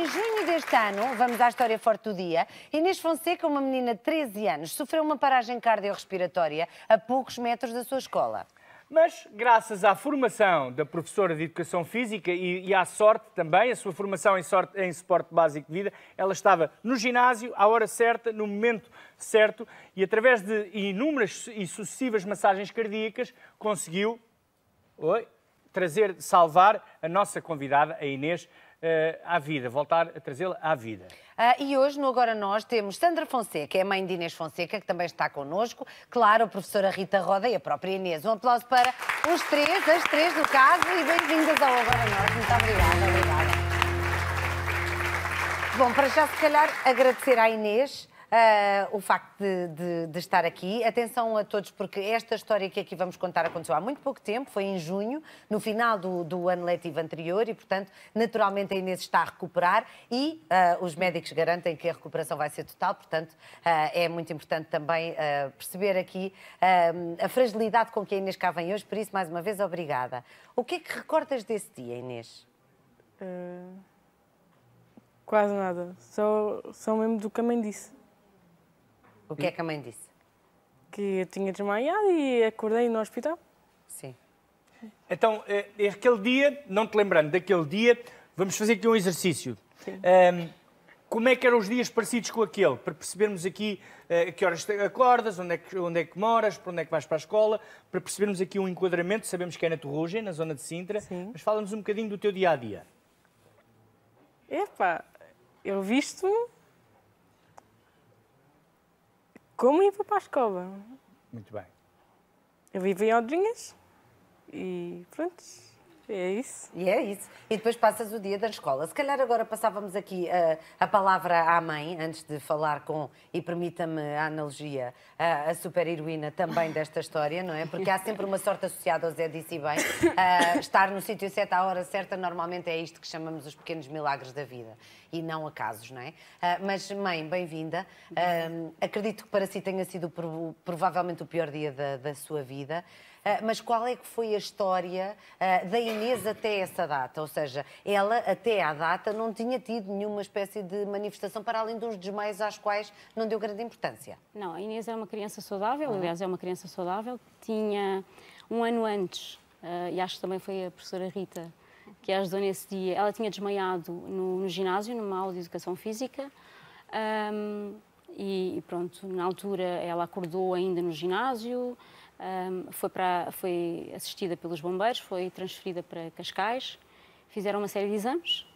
Em junho deste ano, vamos à história forte do dia, Inês Fonseca, uma menina de 13 anos, sofreu uma paragem cardiorrespiratória a poucos metros da sua escola. Mas, graças à formação da professora de Educação Física e à sorte também, a sua formação em suporte básico de vida, ela estava no ginásio, à hora certa, no momento certo, e através de inúmeras e sucessivas massagens cardíacas, conseguiu salvar a nossa convidada, a Inês, à vida, voltar a trazê-la à vida. E hoje, no Agora Nós, temos Sandra Fonseca, é a mãe de Inês Fonseca, que também está connosco, claro, a professora Rita Roda e a própria Inês. Um aplauso para os três, as três do caso, e bem-vindas ao Agora Nós. Muito obrigada. Bom, para já, se calhar, agradecer à Inês o facto de estar aqui. Atenção a todos, porque esta história que aqui vamos contar aconteceu há muito pouco tempo, foi em junho, no final do ano letivo anterior, e, portanto, naturalmente a Inês está a recuperar e os médicos garantem que a recuperação vai ser total, portanto, é muito importante também perceber aqui a fragilidade com que a Inês cá vem hoje, por isso, mais uma vez, obrigada. O que é que recordas desse dia, Inês? Quase nada, só mesmo do que a mãe disse. O que é que a mãe disse? Que eu tinha desmaiado e acordei no hospital. Sim. Então, aquele dia, não te lembrando daquele dia, vamos fazer aqui um exercício. Sim. Como é que eram os dias parecidos com aquele? Para percebermos aqui a que horas acordas, onde é que moras, para onde é que vais para a escola, para percebermos aqui um enquadramento. Sabemos que é na Torrugem, na zona de Sintra, Sim. mas fala-nos um bocadinho do teu dia-a-dia. Epá, eu visto-me como ia para a escola. Muito bem. Eu vivo em Odrinhas e pronto, é isso. E é isso. E depois passas o dia da escola. Se calhar agora passávamos aqui a palavra à mãe, antes de falar com, e permita-me a analogia, a super-heroína também desta história, não é? Porque há sempre uma sorte associada, ao Zé disse bem. Estar no sítio certo à hora certa, normalmente é isto que chamamos os pequenos milagres da vida. E não acasos, não é? Mas, mãe, bem-vinda. Acredito que para si tenha sido provavelmente o pior dia da sua vida. Mas qual é que foi a história da Inês até essa data? Ou seja, ela até à data não tinha tido nenhuma espécie de manifestação para além de uns desmaios às quais não deu grande importância. Não, a Inês é uma criança saudável, aliás é uma criança saudável. Tinha um ano antes, e acho que também foi a professora Rita que ajudou nesse dia, ela tinha desmaiado no ginásio, numa aula de Educação Física. E pronto, na altura ela acordou ainda no ginásio. Foi assistida pelos bombeiros, foi transferida para Cascais, fizeram uma série de exames,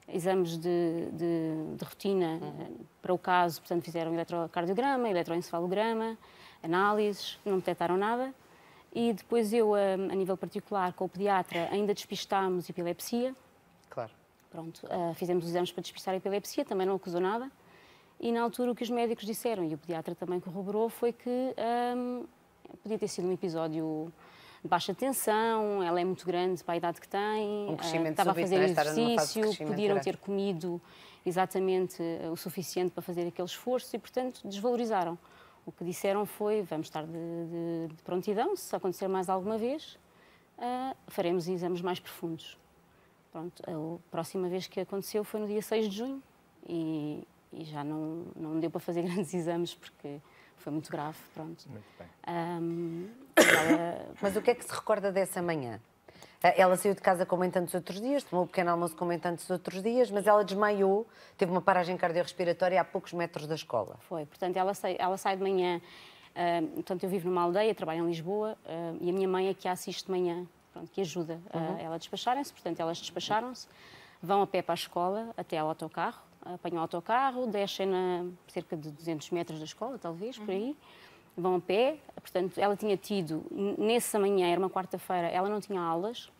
exames de rotina para o caso, portanto fizeram eletrocardiograma, eletroencefalograma, análises, não detectaram nada. E depois eu, a nível particular, com o pediatra, ainda despistámos epilepsia. Claro. Pronto, fizemos os exames para despistar a epilepsia, também não acusou nada. E na altura o que os médicos disseram, e o pediatra também corroborou, foi que podia ter sido um episódio de baixa tensão, ela é muito grande para a idade que tem, Um crescimento estava súbito, a fazer não é? Estar numa fase de exercício, crescimento podiam grande. ter comido exatamente o suficiente para fazer aquele esforço e, portanto, desvalorizaram. O que disseram foi, vamos estar de prontidão, se acontecer mais alguma vez, faremos exames mais profundos. Pronto, a próxima vez que aconteceu foi no dia 6 de junho e já não deu para fazer grandes exames porque foi muito grave, pronto. Muito bem. Mas o que é que se recorda dessa manhã? Ela saiu de casa como em tantos outros dias, tomou um pequeno almoço como em tantos outros dias, mas ela desmaiou, teve uma paragem cardiorrespiratória a poucos metros da escola. Foi, portanto, ela sai de manhã, portanto, eu vivo numa aldeia, trabalho em Lisboa, e a minha mãe é que a assiste de manhã, pronto, que ajuda ela a despacharem-se, portanto, elas despacharem-se, vão a pé para a escola, até ao autocarro, apanham o autocarro, descem cerca de 200 metros da escola, talvez, por aí, vão a pé, portanto, ela tinha tido, nessa manhã, era uma quarta-feira, ela não tinha aulas,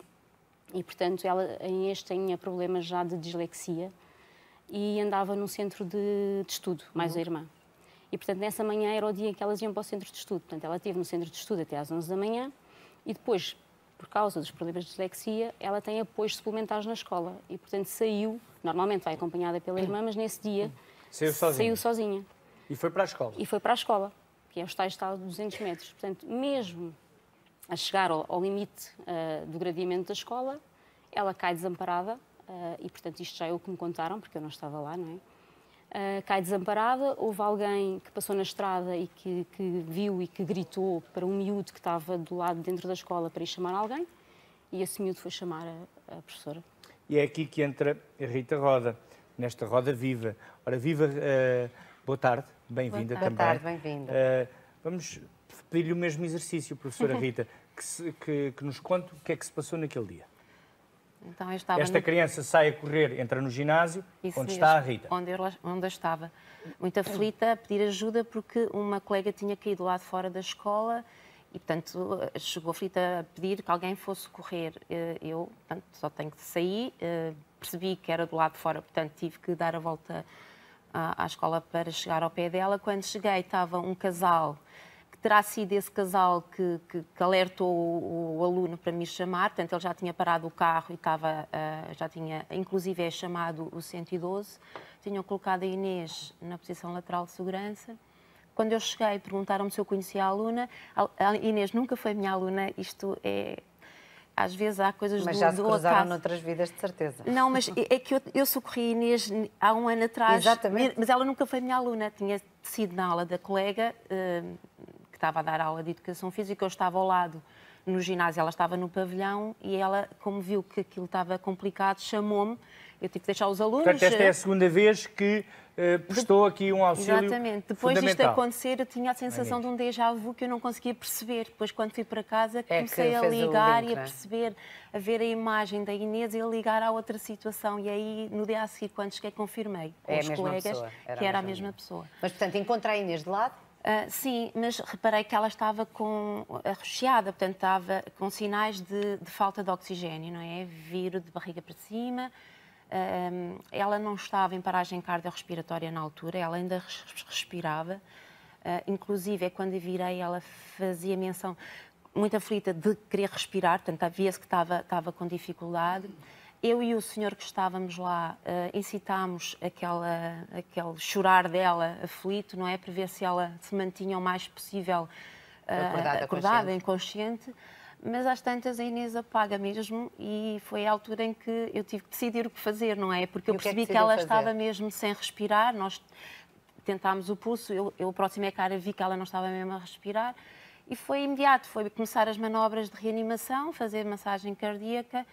e, portanto, a Inês tinha problemas já de dislexia, e andava num centro de estudo, mais a irmã. E, portanto, nessa manhã era o dia em que elas iam para o centro de estudo. Portanto, ela esteve no centro de estudo até às 11 da manhã, e depois, por causa dos problemas de dislexia, ela tem apoios suplementares na escola, e, portanto, saiu, normalmente vai acompanhada pela irmã, mas nesse dia saiu sozinha. E foi para a escola? E foi para a escola, que é o estágio de 200 metros. Portanto, mesmo a chegar ao limite do gradeamento da escola, ela cai desamparada e portanto isto já é o que me contaram, porque eu não estava lá, não é? Cai desamparada, houve alguém que passou na estrada e que viu e que gritou para um miúdo que estava do lado dentro da escola para ir chamar alguém, e esse miúdo foi chamar a professora. E é aqui que entra a Rita Roda, nesta roda viva. Ora, viva, boa tarde, bem-vinda também. Boa tarde, bem-vinda. Vamos pedir-lhe o mesmo exercício, professora Rita, que nos conte o que é que se passou naquele dia. Então, eu estava Esta criança sai a correr, entra no ginásio, Isso onde mesmo, está a Rita. onde eu estava. Muito aflita, a pedir ajuda porque uma colega tinha caído lá de fora da escola e, portanto, chegou aflita a pedir que alguém fosse correr. Eu, portanto, só tenho que sair, percebi que era do lado de fora, portanto, tive que dar a volta à escola para chegar ao pé dela. Quando cheguei, estava um casal, que terá sido esse casal que alertou o aluno para me chamar, portanto, ele já tinha parado o carro e estava, já tinha, inclusive, chamado o 112, tinham colocado a Inês na posição lateral de segurança. Quando eu cheguei, perguntaram-me se eu conhecia a aluna. A Inês nunca foi minha aluna, isto é... Às vezes há coisas Mas do já se cruzaram acaso. noutras vidas, de certeza. Não, mas é que eu socorri a Inês há um ano atrás. Exatamente. Mas ela nunca foi minha aluna. Tinha sido na aula da colega, que estava a dar aula de Educação Física. Eu estava ao lado no ginásio, ela estava no pavilhão e ela, como viu que aquilo estava complicado, chamou-me. Eu tive que deixar os alunos... Portanto, esta é a segunda vez que prestou aqui um auxílio Exatamente. Depois disto fundamental. acontecer, eu tinha a sensação de um déjà vu que eu não conseguia perceber. Depois, quando fui para casa, É comecei que a fez o ligar link, e a não é? perceber, a ver a imagem da Inês e a ligar à outra situação. E aí, no dia a seguir, quando cheguei, confirmei com É a os mesma colegas pessoa, era que a era a mesma mesma pessoa. Mas, portanto, encontra a Inês de lado? Sim, mas reparei que ela estava arroxeada, portanto, estava com sinais de falta de oxigênio, não é? Viro de barriga para cima. Ela não estava em paragem cardiorrespiratória na altura, ela ainda respirava. Inclusive, quando a virei, ela fazia menção, muito aflita, de querer respirar, portanto, havia-se que estava com dificuldade. Eu e o senhor que estávamos lá incitámos aquele chorar dela aflito, não é? Para ver se ela se mantinha o mais possível acordada, inconsciente. Mas às tantas a Inês apaga mesmo e foi a altura em que eu tive que decidir o que fazer, não é? Porque eu percebi que ela estava mesmo sem respirar, nós tentámos o pulso, eu aproximei a cara, vi que ela não estava mesmo a respirar e foi imediato, foi começar as manobras de reanimação, fazer massagem cardíaca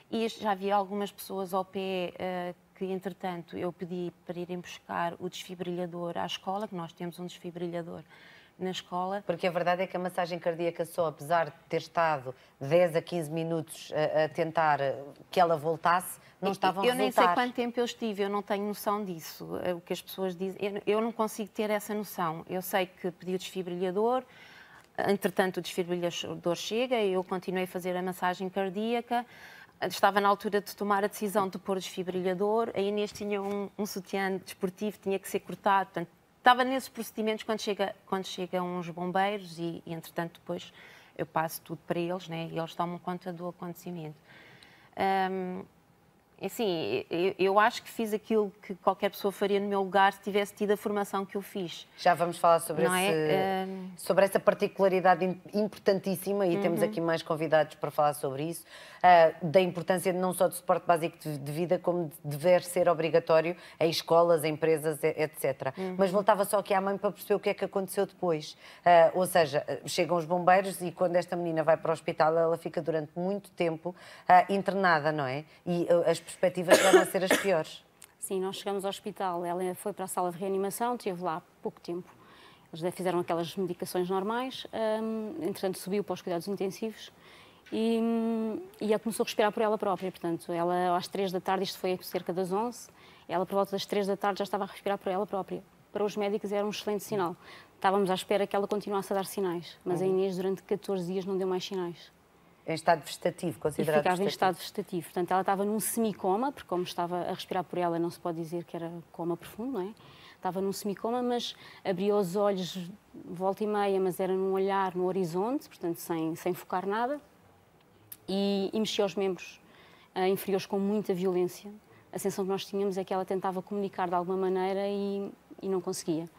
e já havia algumas pessoas ao pé que, entretanto, eu pedi para irem buscar o desfibrilhador à escola, que nós temos um desfibrilhador na escola. Porque a verdade é que a massagem cardíaca só, apesar de ter estado 10 a 15 minutos a tentar que ela voltasse, não estava a resultar. Eu nem sei quanto tempo eu estive, eu não tenho noção disso, o que as pessoas dizem. Eu não consigo ter essa noção. Eu sei que pedi o desfibrilhador, entretanto o desfibrilhador chega e eu continuei a fazer a massagem cardíaca. Estava na altura de tomar a decisão de pôr o desfibrilhador. A Inês tinha um sutiã desportivo, tinha que ser cortado. Portanto, estava nesses procedimentos quando chegam uns bombeiros e, entretanto, depois eu passo tudo para eles, né? E eles tomam conta do acontecimento. Assim, eu acho que fiz aquilo que qualquer pessoa faria no meu lugar se tivesse tido a formação que eu fiz. Já vamos falar sobre, sobre essa particularidade importantíssima e temos aqui mais convidados para falar sobre isso, da importância não só do suporte básico de vida, como de dever ser obrigatório em escolas, em empresas, etc. Mas voltava só aqui à mãe para perceber o que é que aconteceu depois. Ou seja, chegam os bombeiros e quando esta menina vai para o hospital, ela fica durante muito tempo internada, não é? E as perspectivas vão a ser as piores. Sim, nós chegamos ao hospital, ela foi para a sala de reanimação, esteve lá pouco tempo. Eles fizeram aquelas medicações normais, entretanto subiu para os cuidados intensivos e ela começou a respirar por ela própria. Portanto, ela às 3 da tarde, isto foi cerca das 11, ela por volta das 3 da tarde já estava a respirar por ela própria. Para os médicos era um excelente sinal. Estávamos à espera que ela continuasse a dar sinais, mas a Inês durante 14 dias não deu mais sinais. Em estado vegetativo, considerado vegetativo. Ficava em estado vegetativo. Portanto, ela estava num semicoma, porque como estava a respirar por ela, não se pode dizer que era coma profundo, não é? Estava num semicoma, mas abria os olhos volta e meia, mas era num olhar no horizonte, portanto, sem focar nada, e mexia os membros inferiores com muita violência. A sensação que nós tínhamos é que ela tentava comunicar de alguma maneira e não conseguia.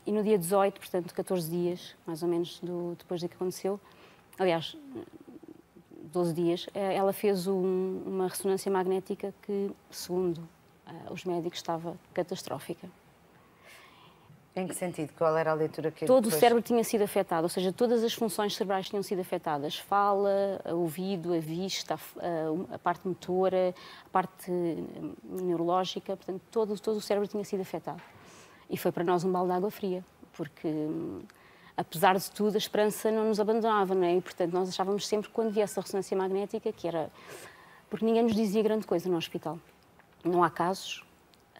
E no dia 18, portanto, 14 dias, mais ou menos, depois do que aconteceu, aliás, 12 dias, ela fez uma ressonância magnética que, segundo os médicos, estava catastrófica. Em que sentido? Qual era a leitura que Todo depois... o cérebro tinha sido afetado, ou seja, todas as funções cerebrais tinham sido afetadas. Fala, o ouvido, a vista, a parte motora, a parte neurológica, portanto, todo o cérebro tinha sido afetado. E foi para nós um balde de água fria, porque, apesar de tudo, a esperança não nos abandonava, não é? E, portanto, nós achávamos sempre, quando viesse a ressonância magnética, que era... Porque ninguém nos dizia grande coisa no hospital. Não há casos,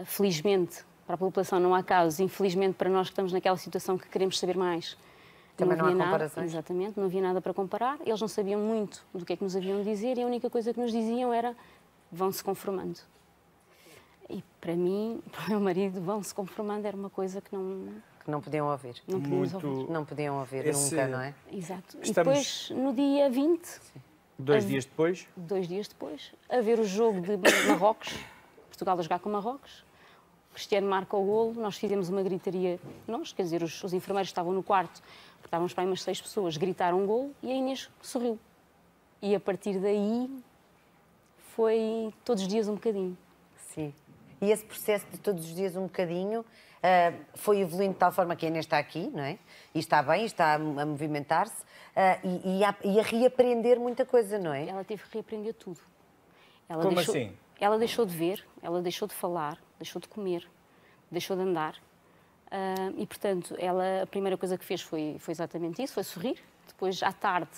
felizmente... Para a população não há casos, infelizmente para nós que estamos naquela situação que queremos saber mais. Também não há nada, comparações. exatamente, não havia nada para comparar, eles não sabiam muito do que é que nos haviam de dizer e a única coisa que nos diziam era vão-se conformando. E para mim, para o meu marido, vão-se conformando era uma coisa que não... Que não podiam ouvir. Não podíamos ouvir. Não podiam ouvir nunca, não é? Exato. Estamos... E depois, no dia 20... Sim. 2 dias depois? 2 dias depois, a ver o jogo de Marrocos, Portugal a jogar com Marrocos. O Cristiano marca o golo, nós fizemos uma gritaria, nós, quer dizer, os enfermeiros estavam no quarto, porque estávamos para aí umas 6 pessoas, gritaram um golo e a Inês sorriu. E a partir daí foi todos os dias um bocadinho. Sim. E esse processo de todos os dias um bocadinho foi evoluindo de tal forma que a Inês está aqui, não é? E está bem, está a movimentar-se e a reaprender muita coisa, não é? Ela teve que reaprender tudo. Como assim? Ela deixou de ver, ela deixou de falar, deixou de comer, deixou de andar. E, portanto, ela, a primeira coisa que fez foi exatamente isso, foi sorrir. Depois, à tarde,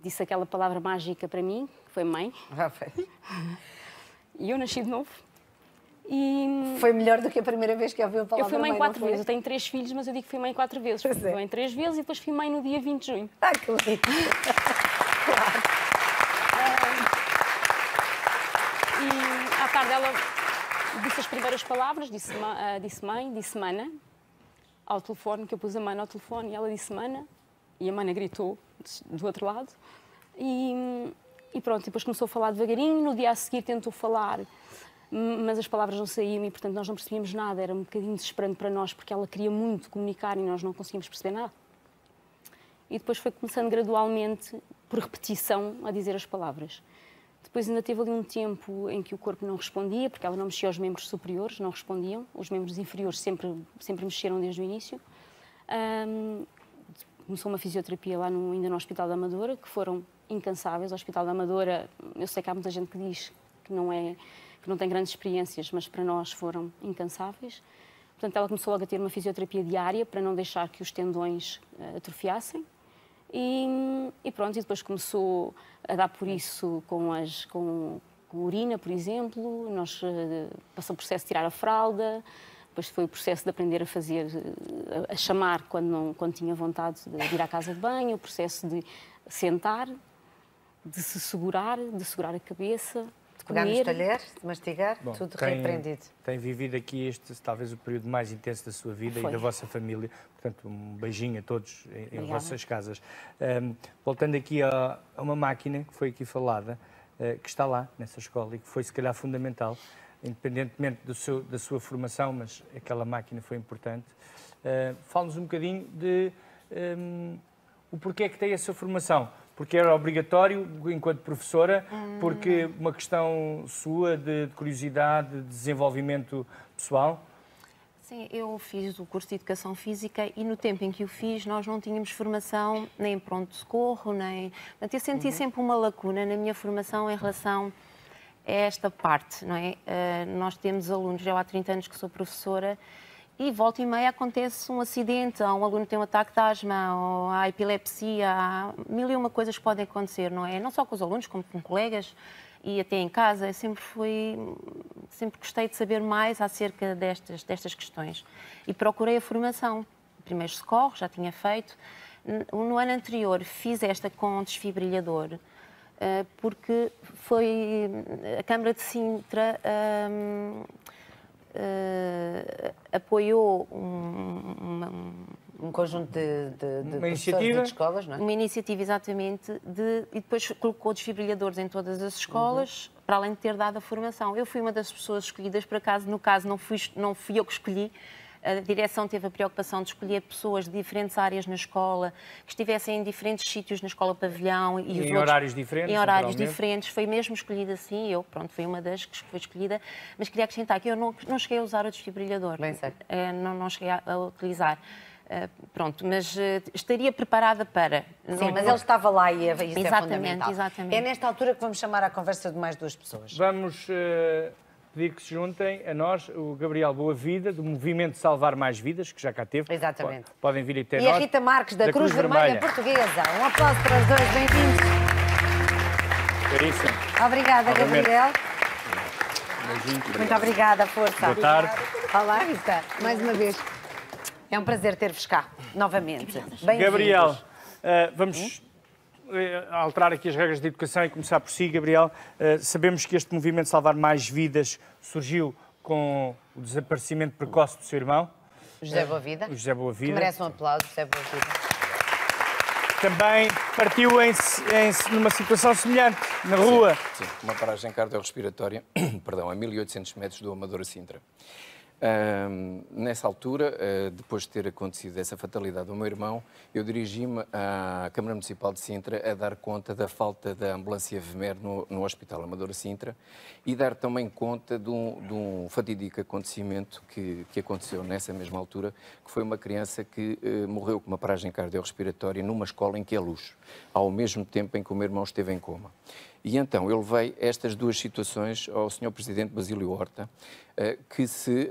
disse aquela palavra mágica para mim, que foi mãe. E eu nasci de novo. E... Foi melhor do que a primeira vez que ouviu a palavra mãe. Eu fui mãe 4 vezes. Eu foi? tenho 3 filhos, mas eu digo que fui mãe 4 vezes. Fui mãe 3 vezes e depois fui mãe no dia 20 de junho. Ah, que lindo! Claro. E à tarde ela disse as primeiras palavras, disse mãe, disse mana, ao telefone, que eu pus a mana ao telefone, e ela disse mana, e a mana gritou do outro lado. E pronto, depois começou a falar devagarinho, no dia a seguir tentou falar, mas as palavras não saíam e, portanto, nós não percebíamos nada, era um bocadinho desesperante para nós, porque ela queria muito comunicar e nós não conseguíamos perceber nada. E depois foi começando gradualmente, por repetição, a dizer as palavras. Depois ainda teve ali um tempo em que o corpo não respondia, porque ela não mexia aos membros superiores, não respondiam. Os membros inferiores sempre mexeram desde o início. Começou uma fisioterapia lá ainda no Hospital da Amadora, que foram incansáveis. O Hospital da Amadora, eu sei que há muita gente que diz que não tem grandes experiências, mas para nós foram incansáveis. Portanto, ela começou logo a ter uma fisioterapia diária para não deixar que os tendões atrofiassem. E pronto, e depois começou a dar por isso com urina, por exemplo. Nós passou o processo de tirar a fralda, depois foi o processo de aprender a chamar quando tinha vontade de ir à casa de banho, o processo de sentar, de se segurar, de segurar a cabeça, de pegar comer. nos talheres, de mastigar, tudo reaprendido. Tem vivido aqui talvez o período mais intenso da sua vida e da vossa família. Portanto, um beijinho a todos em vossas casas. Voltando aqui a uma máquina que foi aqui falada, que está lá nessa escola e que foi, se calhar, fundamental, independentemente da sua formação, mas aquela máquina foi importante. Fale-nos um bocadinho de o porquê que tem essa formação. Porque era obrigatório, enquanto professora, porque uma questão sua de curiosidade, de desenvolvimento pessoal? Sim, eu fiz o curso de Educação Física e no tempo em que o fiz nós não tínhamos formação nem em pronto-socorro, nem... Portanto, eu senti sempre uma lacuna na minha formação em relação a esta parte, não é? Nós temos alunos, já há 30 anos que sou professora, e volta e meia acontece um acidente, um aluno tem um ataque de asma, ou há epilepsia, há mil e uma coisas que podem acontecer, não é? Não só com os alunos, como com colegas e até em casa. Eu sempre gostei de saber mais acerca destas questões. E procurei a formação. Primeiros socorros, já tinha feito. No ano anterior fiz esta com desfibrilhador, porque foi a Câmara de Sintra... apoiou um conjunto de uma iniciativa de escolas, não é? Uma iniciativa, exatamente, e depois colocou desfibrilhadores em todas as escolas, para além de ter dado a formação. Eu fui uma das pessoas escolhidas, por acaso, no caso não fui eu que escolhi, A direção teve a preocupação de escolher pessoas de diferentes áreas na escola, que estivessem em diferentes sítios na escola pavilhão. E em horários diferentes? Em horários diferentes. Foi mesmo escolhida assim. Eu, pronto, fui uma das que foi escolhida. Mas queria acrescentar que eu não cheguei a usar o desfibrilhador. Bem sei. Não cheguei a utilizar. Pronto, mas estaria preparada para... Sim, mas ele estava lá e isso exatamente, é fundamental. Exatamente. É nesta altura que vamos chamar à conversa de mais duas pessoas. Vamos pedir que se juntem a nós o Gabriel Boavida, do Movimento Salvar Mais Vidas, que já cá teve. Exatamente. Podem vir até E nós. a Rita Marques, da Cruz Vermelha Portuguesa. Um aplauso para os dois, bem-vindos. Caríssimo. Obrigada, Novamente. Gabriel. Muito obrigada, força. Boa tarde. Olá, Rita, mais uma vez. É um prazer ter-vos cá, novamente. Gabriel, vamos alterar aqui as regras de educação e começar por si, Gabriel. Sabemos que este movimento Salvar Mais Vidas surgiu com o desaparecimento precoce do seu irmão. José Boavida. O José Boavida. Que merece um aplauso, José Boavida. Também partiu numa situação semelhante, na rua. Sim, uma paragem cardiorrespiratória, perdão, a 1800 metros do Amador a Sintra. Nessa altura, depois de ter acontecido essa fatalidade do meu irmão, eu dirigi-me à Câmara Municipal de Sintra a dar conta da falta da ambulância VMER no Hospital Amador a Sintra e dar também conta de um fatídico acontecimento que aconteceu nessa mesma altura, que foi uma criança que morreu com uma paragem cardiorrespiratória numa escola em que é luz, ao mesmo tempo em que o meu irmão esteve em coma. E então eu levei estas duas situações ao Sr. Presidente Basílio Horta, que se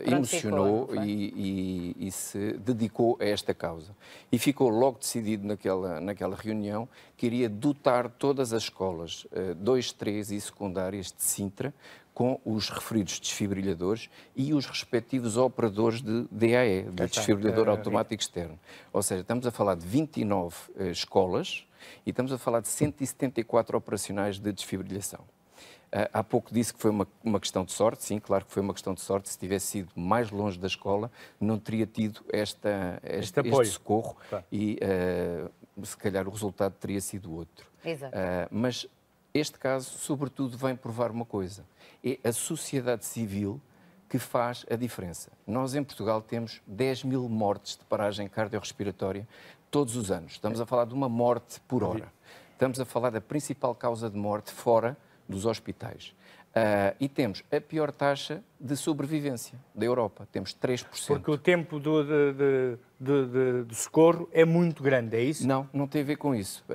emocionou e se dedicou a esta causa. E ficou logo decidido naquela reunião que iria dotar todas as escolas 2, 3 e secundárias de Sintra com os referidos desfibrilhadores e os respectivos operadores de DAE, de desfibrilhador automático externo. Ou seja, estamos a falar de 29 escolas e estamos a falar de 174 operacionais de desfibrilhação. Há pouco disse que foi uma questão de sorte, sim, claro que foi uma questão de sorte. Se tivesse sido mais longe da escola, não teria tido este socorro e se calhar o resultado teria sido outro. Exato. Mas este caso, sobretudo, vem provar uma coisa. É a sociedade civil que faz a diferença. Nós, em Portugal, temos 10 mil mortes de paragem cardiorrespiratória todos os anos. Estamos a falar de uma morte por hora. Estamos a falar da principal causa de morte fora dos hospitais. E temos a pior taxa de sobrevivência da Europa. Temos 3%. Porque o tempo do socorro é muito grande, é isso? Não tem a ver com isso.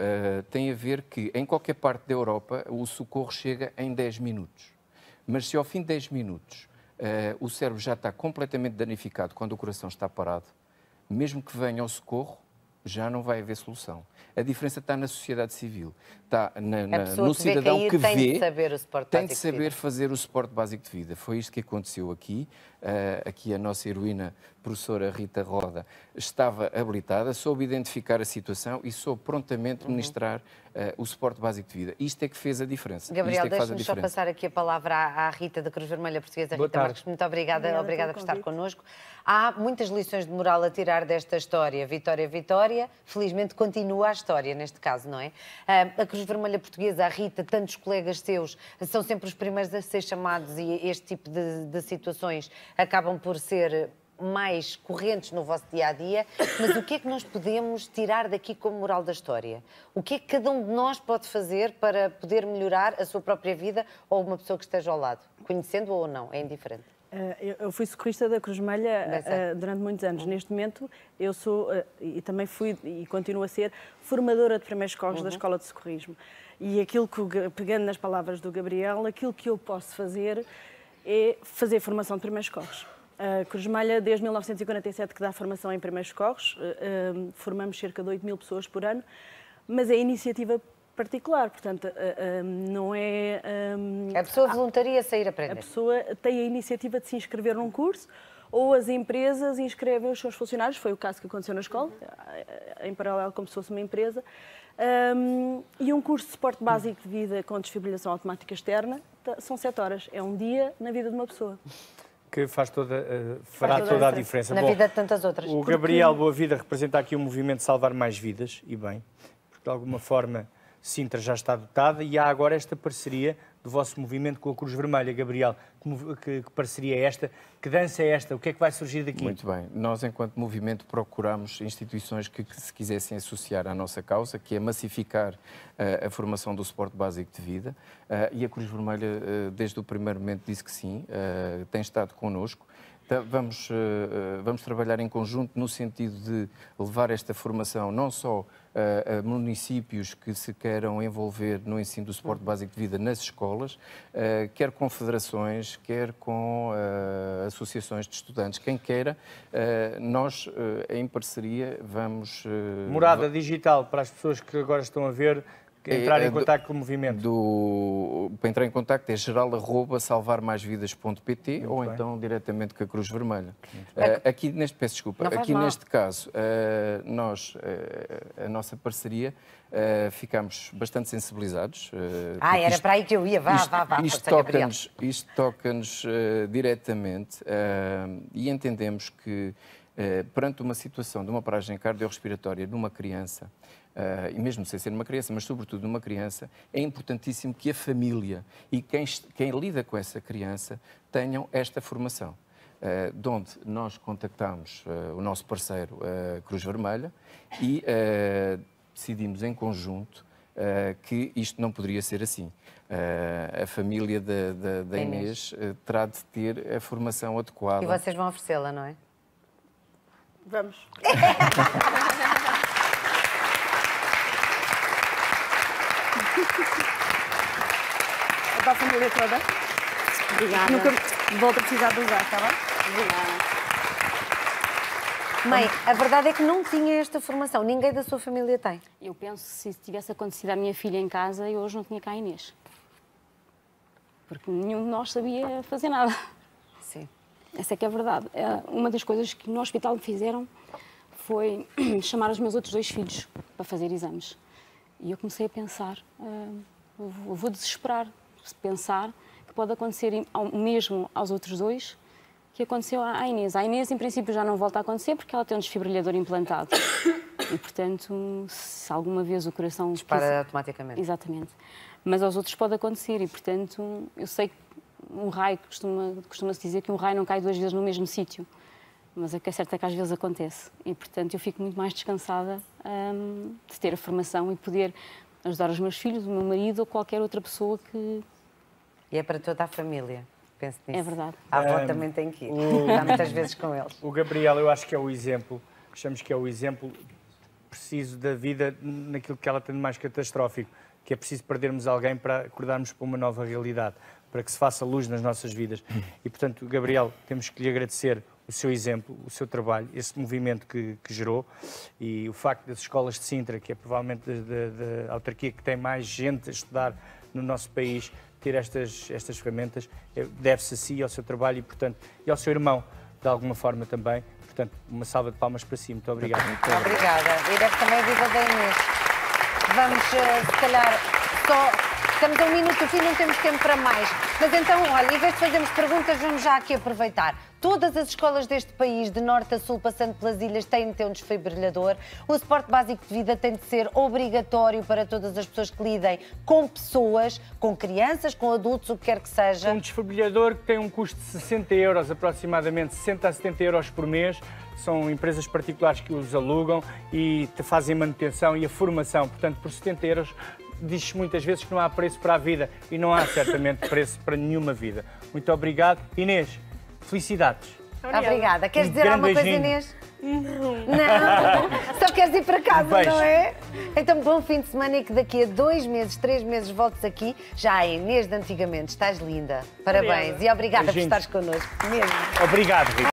Tem a ver que em qualquer parte da Europa o socorro chega em 10 minutos. Mas se ao fim de 10 minutos o cérebro já está completamente danificado quando o coração está parado, mesmo que venha ao socorro, já não vai haver solução. A diferença está na sociedade civil, está no cidadão que vê, tem de saber fazer o suporte básico de vida. Foi isto que aconteceu aqui. Aqui a nossa heroína, professora Rita Roda, estava habilitada, soube identificar a situação e soube prontamente ministrar o suporte básico de vida. Isto é que fez a diferença. Gabriel, deixe-me só passar aqui a palavra à Rita da Cruz Vermelha Portuguesa. Rita Marques, muito obrigada por estar connosco. Há muitas lições de moral a tirar desta história. Vitória, Vitória. Felizmente continua a história, neste caso, não é? A Cruz Vermelha Portuguesa, a Rita, tantos colegas seus, são sempre os primeiros a ser chamados e este tipo de situações acabam por ser mais correntes no vosso dia-a-dia, mas o que é que nós podemos tirar daqui como moral da história? O que é que cada um de nós pode fazer para poder melhorar a sua própria vida ou uma pessoa que esteja ao lado? Conhecendo-a ou não, é indiferente. Eu fui socorrista da Cruz Vermelha durante muitos anos. Neste momento, eu sou, e também fui e continuo a ser, formadora de primeiros socorros da Escola de Socorrismo. E aquilo que, pegando nas palavras do Gabriel, aquilo que eu posso fazer é fazer formação de primeiros socorros. A Cruz Vermelha, desde 1947, que dá formação em primeiros socorros, formamos cerca de 8 mil pessoas por ano, mas é iniciativa particular, portanto, não é... A pessoa voluntaria sair aprender. A pessoa tem a iniciativa de se inscrever num curso, ou as empresas inscrevem os seus funcionários, foi o caso que aconteceu na escola, em paralelo como se fosse uma empresa, e um curso de suporte básico de vida com desfibrilação automática externa, são 7 horas, é um dia na vida de uma pessoa. Que fará toda a diferença. Na vida de tantas outras. O Gabriel Boavida representa aqui o movimento Salvar Mais Vidas, e bem, porque de alguma forma Sintra já está dotada e há agora esta parceria do vosso movimento com a Cruz Vermelha. Gabriel, que parceria é esta? Que dança é esta? O que é que vai surgir daqui? Muito bem. Nós, enquanto movimento, procuramos instituições que se quisessem associar à nossa causa, que é massificar a formação do suporte básico de vida. E a Cruz Vermelha, desde o primeiro momento, disse que sim, tem estado connosco. Vamos trabalhar em conjunto no sentido de levar esta formação não só a municípios que se queiram envolver no ensino do suporte básico de vida nas escolas, quer com federações, quer com associações de estudantes, quem queira, nós em parceria vamos... Morada digital para as pessoas que agora estão a ver, entrar em contato com o movimento. Para entrar em contato é geral@salvarmaisvidas.pt ou bem. então diretamente com a Cruz Vermelha. Aqui neste, peço desculpa, aqui mal. neste caso, nós, a nossa parceria, ficamos bastante sensibilizados. Era para aí que eu ia, vá. Isto toca-nos diretamente e entendemos que perante uma situação de uma paragem cardiorrespiratória numa criança, e mesmo sem ser uma criança, mas sobretudo numa criança, é importantíssimo que a família e quem lida com essa criança tenham esta formação. De onde nós contactámos o nosso parceiro, a Cruz Vermelha, e decidimos em conjunto que isto não poderia ser assim. A família da Inês terá de ter a formação adequada. E vocês vão oferecê-la, não é? Vamos. Para a família toda. Obrigada. Nunca volto a precisar de usar, está bem? Obrigada. Mãe, a verdade é que não tinha esta formação. Ninguém da sua família tem. Eu penso que se tivesse acontecido à minha filha em casa, eu hoje não tinha cá a Inês. Porque nenhum de nós sabia fazer nada. Sim. Essa é que é a verdade. Uma das coisas que no hospital me fizeram foi chamar os meus outros 2 filhos para fazer exames. E eu comecei a pensar, eu vou desesperar, pensar que pode acontecer o mesmo aos outros 2 que aconteceu à Inês. A Inês, em princípio, já não volta a acontecer porque ela tem um desfibrilhador implantado. E, portanto, se alguma vez o coração... Dispara automaticamente. Exatamente. Mas aos outros pode acontecer e, portanto, eu sei que um raio, costuma-se dizer que um raio não cai 2 vezes no mesmo sítio. Mas o que é certo é que às vezes acontece. E, portanto, eu fico muito mais descansada de ter a formação e poder ajudar os meus filhos, o meu marido ou qualquer outra pessoa que... E é para toda a família. Penso nisso. É verdade. A avó também tem que ir. Está muitas vezes com eles. O Gabriel, eu acho que é o exemplo, achamos que é o exemplo preciso da vida naquilo que ela tem de mais catastrófico, que é preciso perdermos alguém para acordarmos para uma nova realidade, para que se faça luz nas nossas vidas. E, portanto, Gabriel, temos que lhe agradecer o seu exemplo, o seu trabalho, esse movimento que gerou e o facto das escolas de Sintra, que é provavelmente a autarquia que tem mais gente a estudar no nosso país, ter estas ferramentas, deve-se a si, ao seu trabalho e ao seu irmão, de alguma forma também. Portanto, uma salva de palmas para si. Muito obrigado. Obrigada. E deve também a viva da Inês. Vamos, se calhar, só... Estamos a 1 minuto do fim, não temos tempo para mais. Mas então, olha, em vez de fazermos perguntas, vamos já aqui aproveitar. Todas as escolas deste país, de norte a sul, passando pelas ilhas, têm de ter um desfibrilhador. O suporte básico de vida tem de ser obrigatório para todas as pessoas que lidem com pessoas, com crianças, com adultos, o que quer que seja. Um desfibrilhador que tem um custo de 60 euros, aproximadamente 60 a 70 euros por mês. São empresas particulares que os alugam e fazem manutenção e a formação. Portanto, por 70 euros... Diz-se muitas vezes que não há preço para a vida e não há certamente preço para nenhuma vida. Muito obrigado. Inês, felicidades. Obrigada. Queres dizer grande alguma coisa, beijinho. Inês? Não, só queres ir para casa, Beijo. não é? Então, bom fim de semana e que daqui a 2 meses, 3 meses voltes aqui. Já a Inês de antigamente, estás linda. Parabéns e obrigada por Beijinhos. estares connosco. Mesmo. Obrigado, Rita.